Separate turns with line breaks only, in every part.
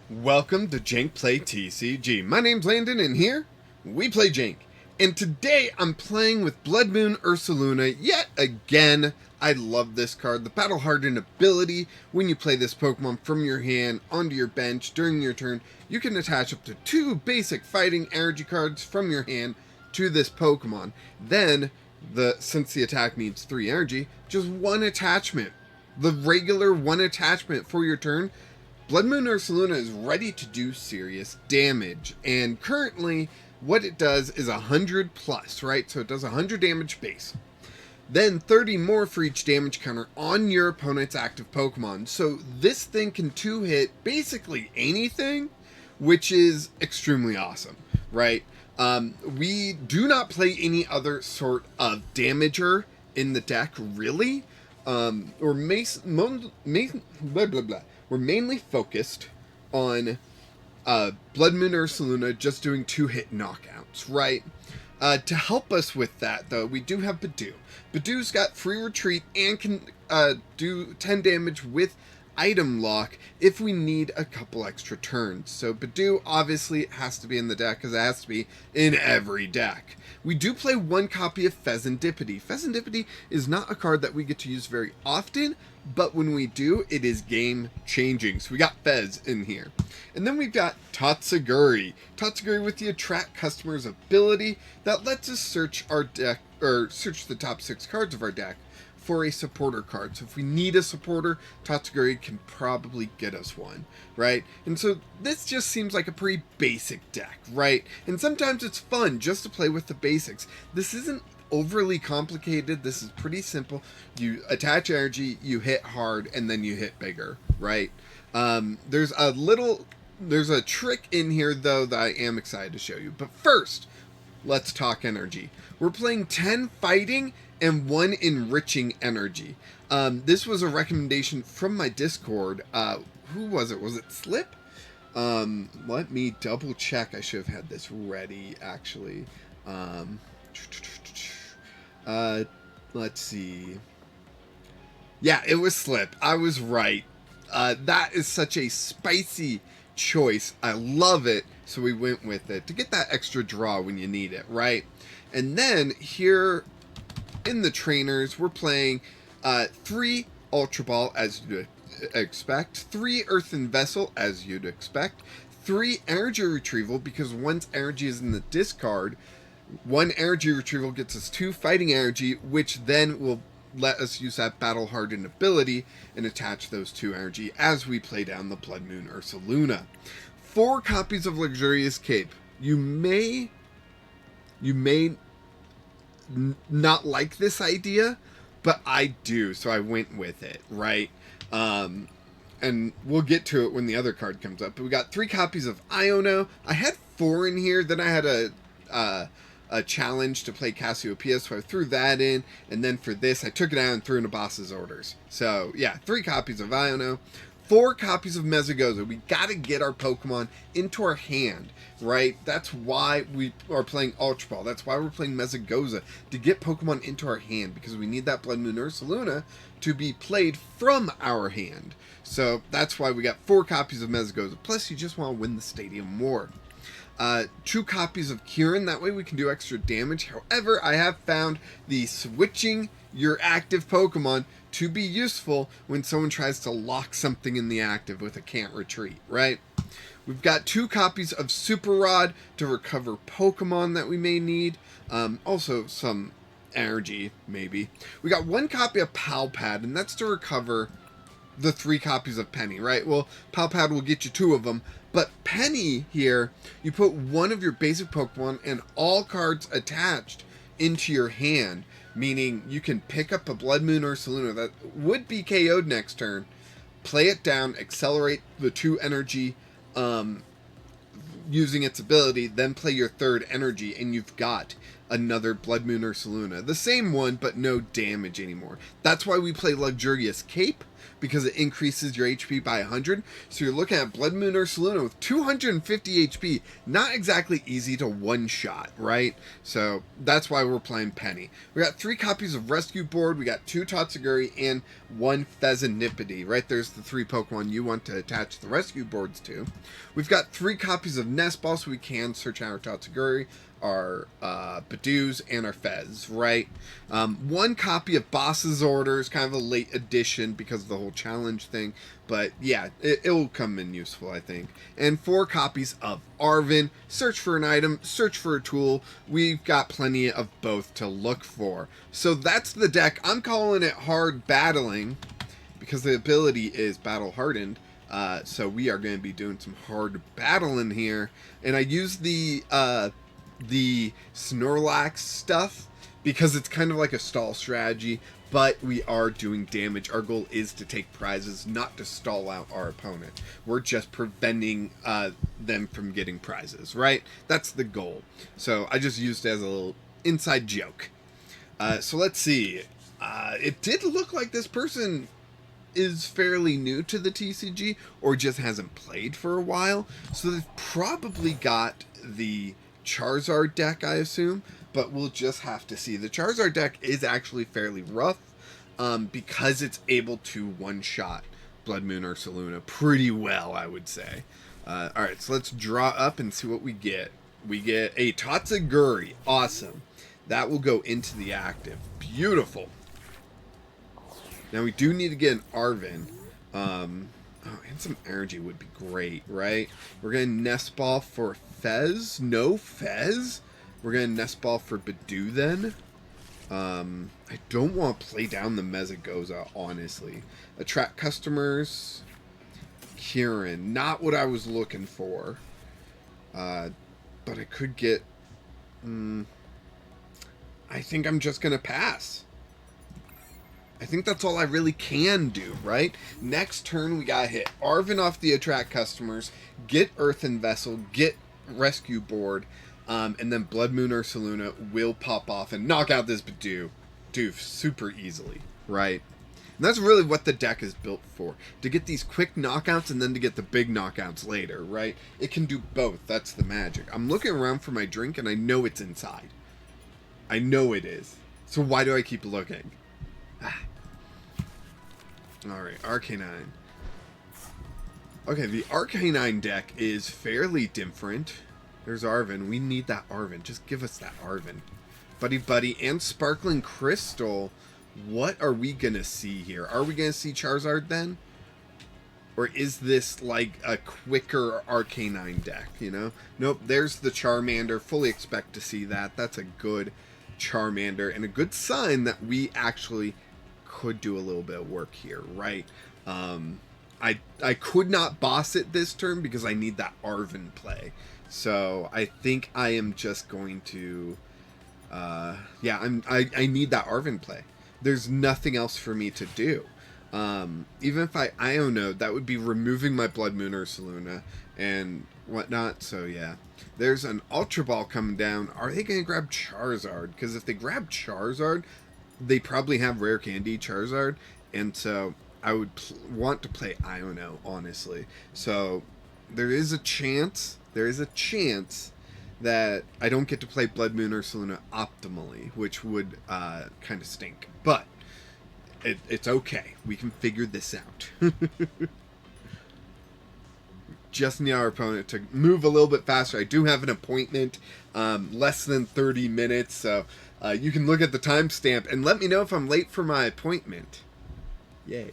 Welcome to Jank Play TCG. My name's Landon, and here we play Jank. And today I'm playing with Bloodmoon Ursaluna yet again. I love this card. The Battle Hardened ability, when you play this Pokemon from your hand onto your bench during your turn, you can attach up to 2 basic fighting energy cards from your hand to this Pokemon. Then, since the attack needs 3 energy, just 1 attachment. The regular 1 attachment for your turn. Bloodmoon Ursaluna is ready to do serious damage, and currently what it does is 100 plus, right? So it does 100 damage base. Then 30 more for each damage counter on your opponent's active Pokemon. So this thing can 2-hit basically anything, which is extremely awesome, right? We do not play any other sort of damager in the deck, really. We're mainly focused on Bloodmoon Ursaluna just doing 2-hit knockouts, right? To help us with that, though, we do have Budew. Budew's got free retreat and can do 10 damage with item lock if we need a couple extra turns. So Budew obviously has to be in the deck because it has to be in every deck. We do play 1 copy of Fezandipiti. Fezandipiti is not a card that we get to use very often, but when we do, it is game changing. So we got Fez in here. And then we've got Tatsugiri. Tatsugiri with the attract customers ability that lets us search our deck, or search the top 6 cards of our deck for a supporter card. So if we need a supporter, Tatsugiri can probably get us one, right? And so this just seems like a pretty basic deck, right? And sometimes it's fun just to play with the basics. This isn't overly complicated. This is pretty simple. You attach energy, you hit hard, and then you hit bigger, right? There's a trick in here, though, that I am excited to show you. But first, let's talk energy. We're playing 10 fighting and 1 enriching energy. This was a recommendation from my Discord. Who was it? Was it Slip? Let me double check. I should have had this ready, actually. Let's see. Yeah, it was Slip. I was right. That is such a spicy choice. I love it. So we went with it to get that extra draw when you need it, right? And then here in the trainers, we're playing 3 Ultra Ball, as you'd expect, 3 Earthen Vessel, as you'd expect, 3 Energy Retrieval, because once energy is in the discard, 1 Energy Retrieval gets us 2 fighting energy, which then will let us use that Battle Hardened ability and attach those 2 energy as we play down the Bloodmoon Ursaluna. 4 copies of Luxurious Cape. You may not like this idea, but I do, so I went with it, right? And we'll get to it when the other card comes up. But we got 3 copies of Iono. I had 4 in here, then I had a challenge to play Cassiopeia, so I threw that in, and then for this, I took it out and threw in a boss's orders. So, yeah, 3 copies of Iono, 4 copies of Mesagoza. We gotta get our Pokemon into our hand, right? That's why we are playing Ultra Ball. That's why we're playing Mesagoza, to get Pokemon into our hand, because we need that Bloodmoon Ursaluna to be played from our hand. So, that's why we got 4 copies of Mesagoza. Plus, you just want to win the Stadium War. 2 copies of Kieran, that way we can do extra damage. However, I have found the switching your active Pokemon to be useful when someone tries to lock something in the active with a can't retreat, right? We've got 2 copies of Super Rod to recover Pokemon that we may need. Also some energy, maybe. We got 1 copy of Pal Pad, and that's to recover the 3 copies of Penny, right? Well, Pal Pad will get you 2 of them, but Penny here, you put 1 of your basic Pokemon and all cards attached into your hand, meaning you can pick up a Bloodmoon Ursaluna that would be KO'd next turn, play it down, accelerate the 2 energy using its ability, then play your third energy, and you've got another Bloodmoon Ursaluna. The same one, but no damage anymore. That's why we play Luxurious Cape, because it increases your HP by 100. So you're looking at Bloodmoon Ursaluna with 250 HP. Not exactly easy to one-shot, right? So that's why we're playing Penny. We got 3 copies of Rescue Board, we got 2 Tatsugiri, and 1 Fezandipiti, right? There's the 3 Pokemon you want to attach the Rescue Boards to. We've got 3 copies of Nest Ball, so we can search out our Tatsugiri, our Budews, and our Fez, right? 1 copy of Boss's Orders, kind of a late addition because of the whole challenge thing, but yeah, it will come in useful, I think. And 4 copies of Arven. Search for an item, search for a tool. We've got plenty of both to look for. So that's the deck. I'm calling it Hard Battling because the ability is Battle Hardened. So we are going to be doing some hard battling here. And I use the Snorlax stuff because it's kind of like a stall strategy, but we are doing damage. Our goal is to take prizes, not to stall out our opponent. We're just preventing them from getting prizes, right? That's the goal. So I just used it as a little inside joke. So let's see. It did look like this person is fairly new to the TCG or just hasn't played for a while. So they've probably got the Charizard deck, I assume, but we'll just have to see. The Charizard deck is actually fairly rough because it's able to one-shot Bloodmoon Ursaluna pretty well, I would say. Alright, so let's draw up and see what we get. We get a Tatsugiri. Awesome. That will go into the active. Beautiful. Now we do need to get an Arven. Oh, and some energy would be great, right? We're going to Nest Ball for Fez. No Fez. We're going to Nest Ball for Budew then. I don't want to play down the Mesagoza, honestly. Attract customers. Kieran. Not what I was looking for. But I could get... I think I'm just going to pass. I think that's all I really can do, right? Next turn, we gotta hit Arven off the attract customers, get Earthen Vessel, get Rescue Board, and then Bloodmoon Ursaluna will pop off and knock out this Budew super easily, right? And that's really what the deck is built for, to get these quick knockouts and then to get the big knockouts later, right? It can do both. That's the magic. I'm looking around for my drink, and I know it's inside. I know it is. So why do I keep looking? Alright, Arcanine. Okay, the Arcanine deck is fairly different. There's Arven. We need that Arven. Just give us that Arven. Buddy, and Sparkling Crystal. What are we going to see here? Are we going to see Charizard then? Or is this like a quicker Arcanine deck, you know? Nope, there's the Charmander. Fully expect to see that. That's a good Charmander and a good sign that we actually could do a little bit of work here, right? I could not boss it this turn because I need that Arven play. So I think I am just going to yeah, I need that Arven play. There's nothing else for me to do. Even if I Iono, that would be removing my Bloodmoon Ursaluna and whatnot. So yeah, there's an Ultra Ball coming down. Are they going to grab Charizard? Because if they grab Charizard, they probably have Rare Candy Charizard, and so I would want to play Iono, honestly. So there is a chance that I don't get to play Bloodmoon Ursaluna optimally, which would kind of stink. But it's okay. We can figure this out. Just need our opponent to move a little bit faster. I do have an appointment, less than 30 minutes, so you can look at the timestamp and let me know if I'm late for my appointment. Yay.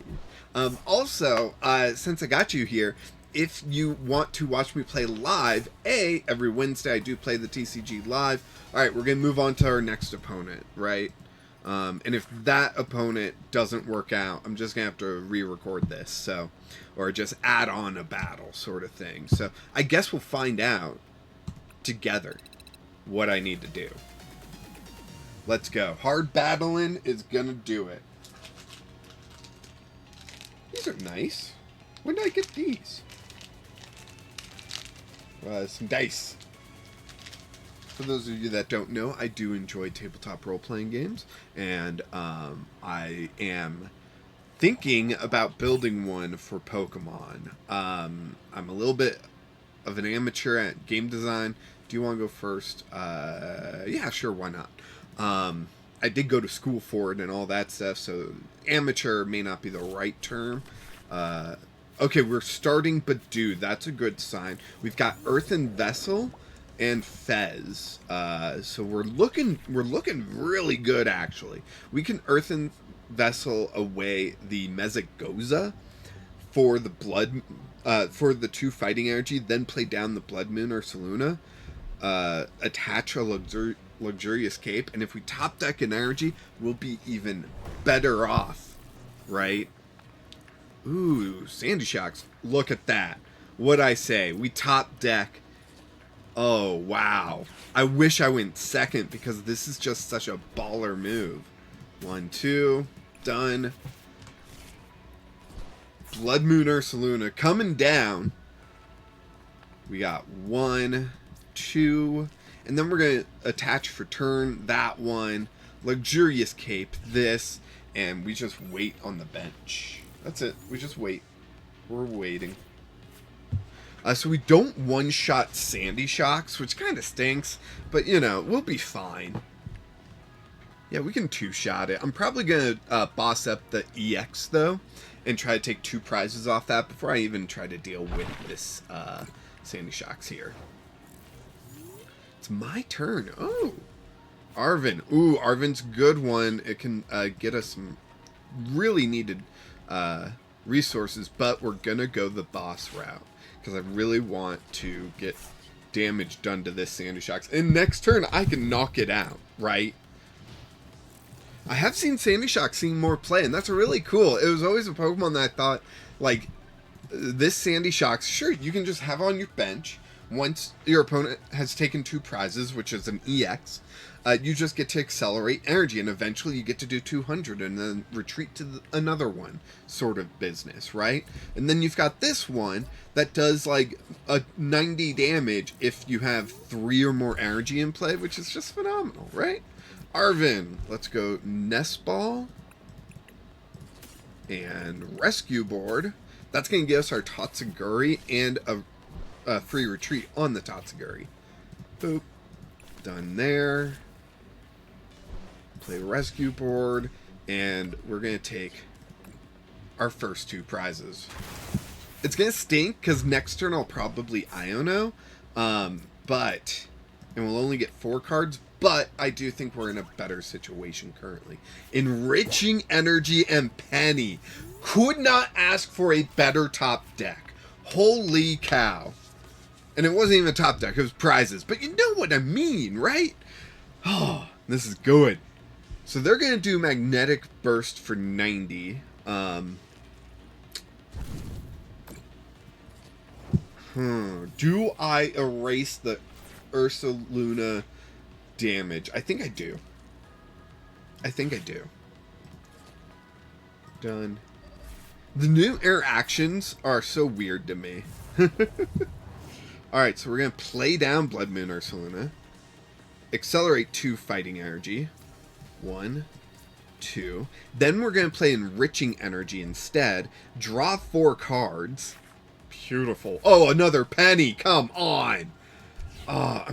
Also, since I got you here, if you want to watch me play live, every Wednesday I do play the TCG live. Alright, we're going to move on to our next opponent, right? And if that opponent doesn't work out, I'm just going to have to re-record this, so, or just add on a battle sort of thing. So I guess we'll find out together what I need to do. Let's go. Hard battling is going to do it. These are nice. When did I get these? some dice. For those of you that don't know, I do enjoy tabletop role-playing games, and I am thinking about building one for Pokemon. I'm a little bit of an amateur at game design. Do you want to go first? Yeah, sure, why not? I did go to school for it and all that stuff, so amateur may not be the right term. Okay, we're starting Budew. That's a good sign. We've got Earthen Vessel and Fez. So we're looking really good, actually. We can Earthen Vessel away the Mesagoza for the for the 2 fighting energy, then play down the Bloodmoon Ursaluna, attach a luxurious cape, and if we top deck an energy, we'll be even better off, right? Ooh, Sandy Shocks. Look at that. What'd I say? We top deck. Oh, wow. I wish I went second because this is just such a baller move. 1, 2. Done. Bloodmoon Ursaluna coming down. We got 1, 2. And then we're going to attach for turn that one. Luxurious cape, this. And we just wait on the bench. That's it. We just wait. We're waiting. So we don't one-shot Sandy Shocks, which kind of stinks. But, you know, we'll be fine. Yeah, we can 2-shot it. I'm probably going to boss up the EX, though, and try to take 2 prizes off that before I even try to deal with this Sandy Shocks here. It's my turn. Oh, Arven. Ooh, Arven's a good one. It can get us some really needed resources, but we're gonna go the boss route because I really want to get damage done to this Sandy Shocks. And next turn, I can knock it out, right? I have seen Sandy Shocks seeing more play, and that's really cool. It was always a Pokemon that I thought, like, this Sandy Shocks, sure, you can just have on your bench. Once your opponent has taken 2 prizes, which is an EX, you just get to accelerate energy, and eventually you get to do 200 and then retreat to another one, sort of business, right? And then you've got this one that does like a 90 damage if you have 3 or more energy in play, which is just phenomenal, right? Arven, let's go Nest Ball and Rescue Board. That's going to give us our Tatsugiri and a free retreat on the Tatsugiri. Boop. Done there. Play Rescue Board, and we're going to take our first 2 prizes. It's going to stink, because next turn I'll probably Iono, and we'll only get 4 cards, but I do think we're in a better situation currently. Enriching Energy and Penny. Could not ask for a better top deck. Holy cow. And it wasn't even a top deck, it was prizes. But you know what I mean, right? Oh, this is good. So they're going to do Magnetic Burst for 90. Do I erase the Ursaluna damage? I think I do. Done. The new interactions are so weird to me. Alright, so we're going to play down Bloodmoon Ursaluna. Accelerate 2 fighting energy. 1, 2. Then we're going to play Enriching Energy instead. Draw 4 cards. Beautiful. Oh, another Penny. Come on. Oh,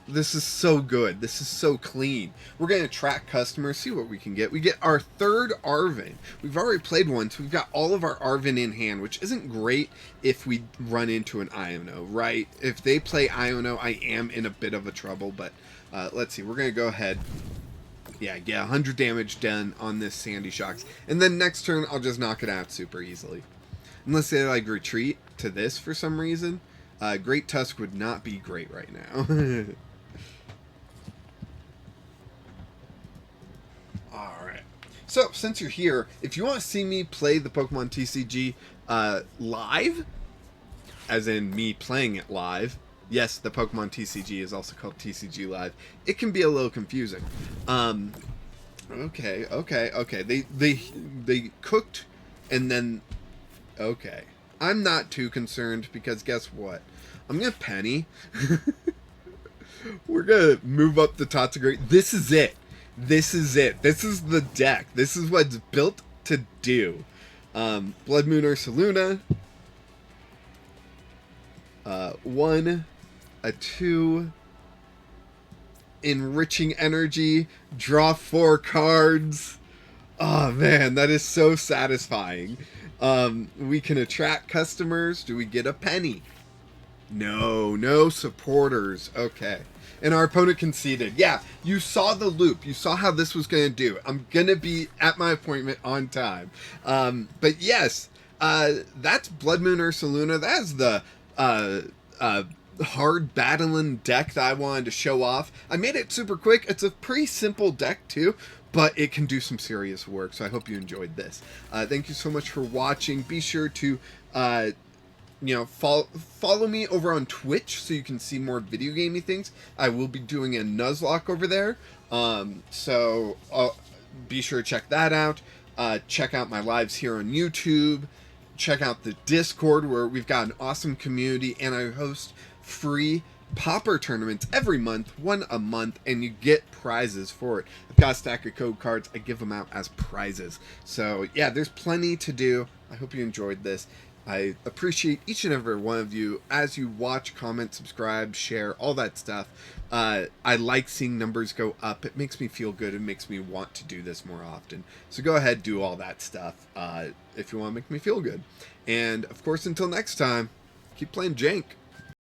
this is so good. This is so clean. We're going to track customers, see what we can get. We get our 3rd Arven. We've already played one, so we've got all of our Arven in hand, which isn't great if we run into an Iono, right? If they play Iono, I am in a bit of a trouble, but let's see. We're going to go ahead. Yeah, get 100 damage done on this Sandy Shocks. And then next turn, I'll just knock it out super easily. Unless they, like, retreat to this for some reason. Great Tusk would not be great right now. Alright. So, since you're here, if you want to see me play the Pokemon TCG live, as in me playing it live, yes, the Pokemon TCG is also called TCG Live, it can be a little confusing. Okay. They cooked, and then... Okay. I'm not too concerned because guess what? I'm going to Penny. We're going to move up the Tatsugiri. This is it. This is it. This is the deck. This is what's built to do. Bloodmoon Ursaluna. 1, a 2. Enriching Energy. Draw 4 cards. Oh man, that is so satisfying. We can attract customers. Do we get a penny? No, no supporters. Okay. And our opponent conceded. Yeah, you saw the loop. You saw how this was going to do. I'm going to be at my appointment on time. But yes, that's Bloodmoon Ursaluna. That's the hard battling deck that I wanted to show off. I made it super quick. It's a pretty simple deck too, but it can do some serious work. So I hope you enjoyed this. Thank you so much for watching. Be sure to follow me over on Twitch so you can see more video gamey things. I will be doing a Nuzlocke over there, so be sure to check that out. Check out my lives here on YouTube. Check out the Discord where we've got an awesome community, and I host free popper tournaments every month, 1 a month, and you get prizes for it. I've got a stack of code cards. I give them out as prizes. So yeah, there's plenty to do. I hope you enjoyed this. I appreciate each and every one of you as you watch, comment, subscribe, share, all that stuff. I like seeing numbers go up. It makes me feel good. It makes me want to do this more often. So go ahead, do all that stuff if you want to make me feel good. And of course, until next time, keep playing Jank.